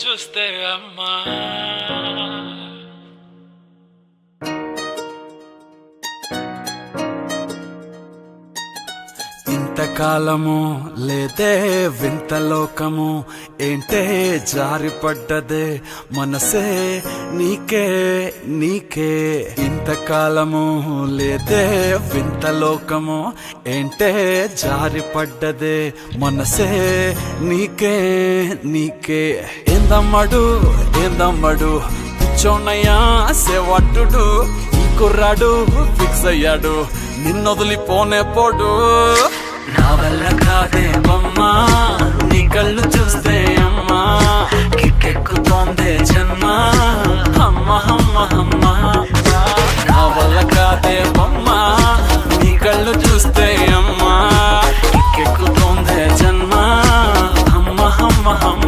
చూస్తే అమ్మా ఇంతకాలము లేదే వింత లోకము ఏంటే జారిపడ్డదే మనసే నీకే నీకే ఇంతకాలము లేదే వింత లోకము ఏంటే జారిపడ్డదే మనసే నీకే నీకే ఏందమ్మడు పిచ్చోన్నయ్యా సేవట్టుడు ఈ కుర్రాడు ఫిక్స్ అయ్యాడు నిన్నొదిలిపోనే పోడు నా వల్ల కాదే బొమ్మా నీ కళ్ళు చూస్తే అమ్మా కిక్కెక్కుతోందే జన్మ అమ్మ అమ్మ అమ్మ నా వల్ల కాదే బొమ్మా నీ కళ్ళు చూస్తే అమ్మా కిక్కెక్కుతోందే జన్మ అమ్మ అమ్మ అమ్మ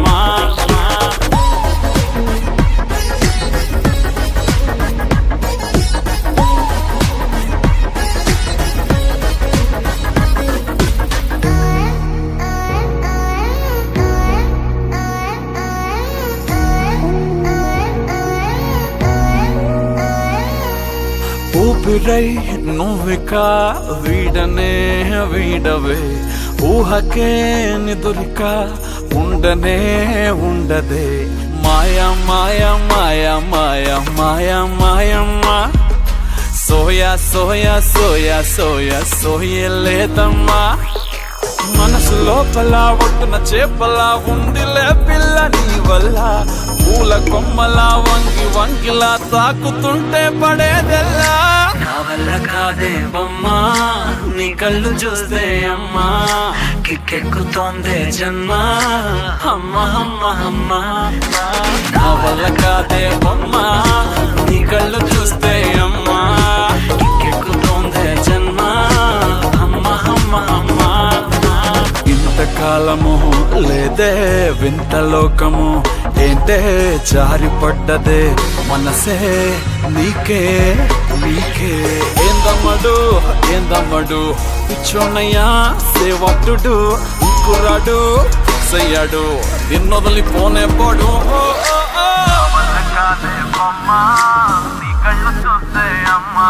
ఊపిరై నువ్విక వీడనే వీడవే ఊహకే నిదురిక ఉండనే ఉండదే మాయా మాయా మాయా మాయా మాయా మాయమ్మా సోయా సోయా సోయా సోయా సోయలేదమ్మా మనసు లోపల ఒట్టున చేపలా ఉందిలే పిల్ల నీ వల్ల పూల కొమ్మలా వంగి వంగిలా తాకుతుంటే పడేదెల్లా నా వల్ల కాదే బొమ్మా నీ కళ్ళు చూస్తే అమ్మా కిక్కెక్కుతోందే జన్మ అమ్మ అమ్మ అమ్మ నా వల్ల కాదే బొమ్మా నీ కళ్ళు చూస్తే అమ్మా కిక్కెక్కుతోందే జన్మ అమ్మ అమ్మ అమ్మ ఇంతకాలము లేదే వింత లోకము ఏంటే జారిపడ్డదే మనసే నీకే నీకే ఏందమ్మడు పిచ్చోన్నయ్యా సేవట్టుడు కుర్రాడు సయ్యాడు నిన్నొదిలిపోనే పోడు నీ కళ్ళు చూస్తే అమ్మా